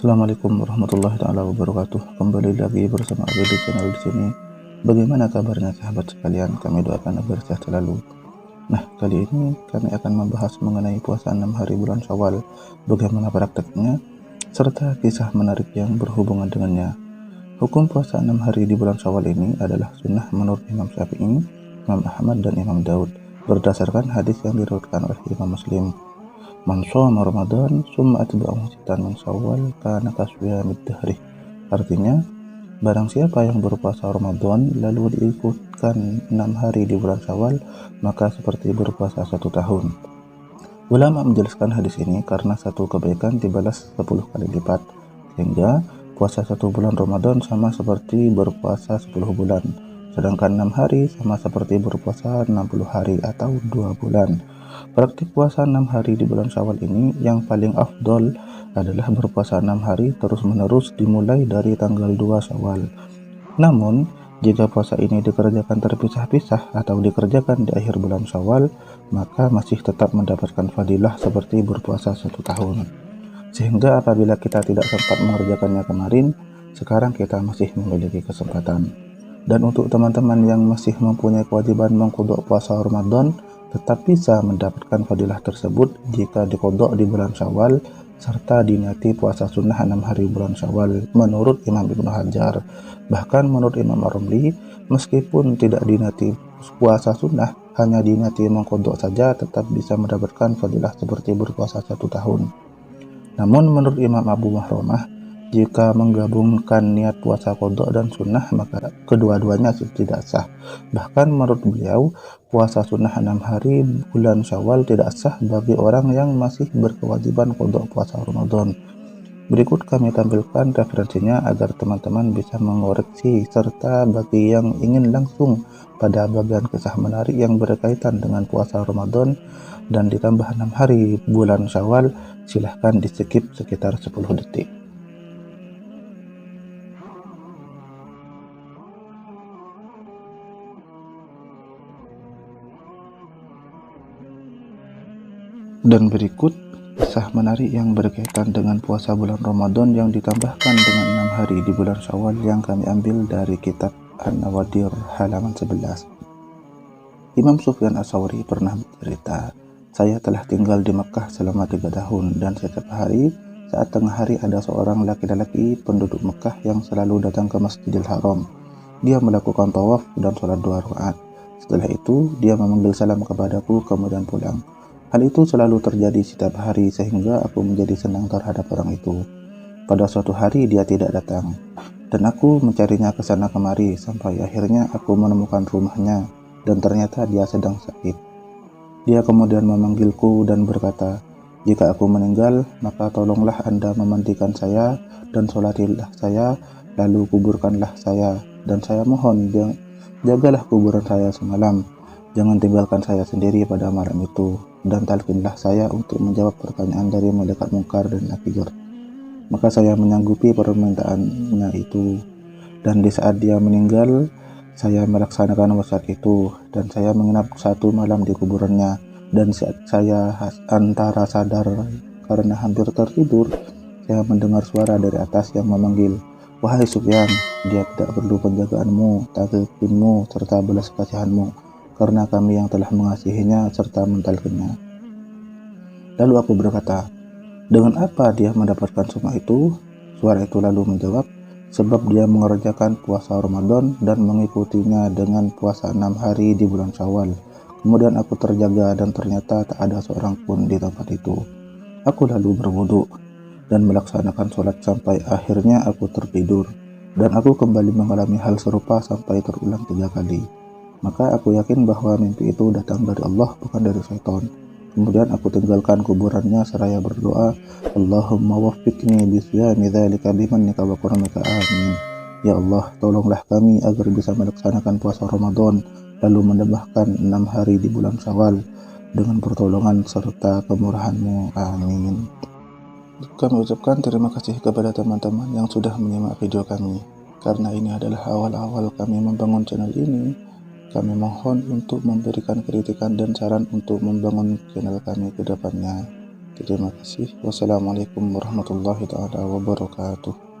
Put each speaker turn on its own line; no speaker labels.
Assalamualaikum warahmatullahi taala wabarakatuh. Kembali lagi bersama Abi di channel di sini. Bagaimana kabarnya sahabat sekalian? Kami doakan agar sehat selalu. Nah, kali ini kami akan membahas mengenai puasa 6 hari bulan Syawal, bagaimana prakteknya, serta kisah menarik yang berhubungan dengannya. Hukum puasa 6 hari di bulan Syawal ini adalah sunnah menurut Imam Syafi'i, Imam Ahmad, dan Imam Daud, berdasarkan hadis yang diriwayatkan oleh Imam Muslim. Man shoma Ramadan summa atba'ahu sittan min Syawal kana kasiyamid dahri. Artinya, barang siapa yang berpuasa Ramadan lalu diikutkan 6 hari di bulan Syawal, maka seperti berpuasa 1 tahun. Ulama menjelaskan hadis ini karena satu kebaikan dibalas 10 kali lipat, sehingga puasa 1 bulan Ramadan sama seperti berpuasa 10 bulan, sedangkan 6 hari sama seperti berpuasa 60 hari atau 2 bulan. Praktik puasa 6 hari di bulan Syawal ini yang paling afdol adalah berpuasa 6 hari terus-menerus dimulai dari tanggal 2 Syawal. Namun, jika puasa ini dikerjakan terpisah-pisah atau dikerjakan di akhir bulan Syawal, maka masih tetap mendapatkan fadilah seperti berpuasa 1 tahun. Sehingga apabila kita tidak sempat mengerjakannya kemarin, sekarang kita masih memiliki kesempatan. Dan untuk teman-teman yang masih mempunyai kewajiban mengqadha puasa Ramadan, tetap bisa mendapatkan fadilah tersebut jika diqadha di bulan Syawal serta diniati puasa sunnah 6 hari bulan Syawal menurut Imam Ibnu Hajar. Bahkan menurut Imam Ar-Ramli, meskipun tidak diniati puasa sunnah, hanya diniati mengqadha saja tetap bisa mendapatkan fadilah seperti berpuasa 1 tahun. Namun menurut Imam Abu Mahromah, jika menggabungkan niat puasa qadha dan sunnah, maka kedua-duanya tidak sah. Bahkan menurut beliau, puasa sunnah 6 hari bulan Syawal tidak sah bagi orang yang masih berkewajiban qadha puasa Ramadan. Berikut kami tampilkan referensinya agar teman-teman bisa mengoreksi, serta bagi yang ingin langsung pada bagian kisah menarik yang berkaitan dengan puasa Ramadan dan ditambah 6 hari bulan Syawal, silahkan di skip sekitar 10 detik. Dan berikut kisah menarik yang berkaitan dengan puasa bulan Ramadan yang ditambahkan dengan 6 hari di bulan Syawal yang kami ambil dari kitab An-Nawadir halaman 11. Imam Sufyan Ats-Tsauri pernah bercerita, saya telah tinggal di Mekah selama 3 tahun dan setiap hari saat tengah hari ada seorang laki-laki penduduk Mekah yang selalu datang ke Masjidil Haram. Dia melakukan tawaf dan sholat 2 rakaat. Setelah itu dia memanggil salam kepadaku kemudian pulang. Hal itu selalu terjadi setiap hari sehingga aku menjadi senang terhadap orang itu. Pada suatu hari dia tidak datang, dan aku mencarinya ke sana kemari sampai akhirnya aku menemukan rumahnya dan ternyata dia sedang sakit. Dia kemudian memanggilku dan berkata, jika aku meninggal, maka tolonglah Anda memandikan saya dan sholatilah saya, lalu kuburkanlah saya, dan saya mohon jagalah kuburan saya semalam. Jangan tinggalkan saya sendiri pada malam itu, dan talkinlah saya untuk menjawab pertanyaan dari malaikat Munkar dan Nakir. Maka saya menyanggupi permintaannya itu, dan di saat dia meninggal, saya melaksanakan wasiat itu, dan saya menginap 1 malam di kuburannya. Dan saat saya antara sadar karena hampir tertidur, saya mendengar suara dari atas yang memanggil, wahai Sufyan, dia tidak perlu penjagaanmu, talqinmu, serta belas kasihanmu, karena kami yang telah mengasihinya serta mentalkinnya. Lalu aku berkata, dengan apa dia mendapatkan semua itu? Suara itu lalu menjawab, sebab dia mengerjakan puasa Ramadan dan mengikutinya dengan puasa 6 hari di bulan Syawal. Kemudian aku terjaga dan ternyata tak ada seorang pun di tempat itu. Aku lalu berwudu dan melaksanakan sholat sampai akhirnya aku tertidur. Dan aku kembali mengalami hal serupa sampai terulang 3 kali. Maka aku yakin bahwa mimpi itu datang dari Allah, bukan dari syaitan. Kemudian aku tinggalkan kuburannya seraya berdoa, Allahumma waffiqni bisyami dzalika bimannika wa karamika, amin. Ya Allah, tolonglah kami agar bisa melaksanakan puasa Ramadan lalu menambahkan 6 hari di bulan Syawal dengan pertolongan serta kemurahan-Mu, amin. Kami ucapkan terima kasih kepada teman-teman yang sudah menyimak video kami. Karena ini adalah awal-awal kami membangun channel ini, kami mohon untuk memberikan kritikan dan saran untuk membangun channel kami ke depannya. Terima kasih. Wassalamualaikum warahmatullahi taala wabarakatuh.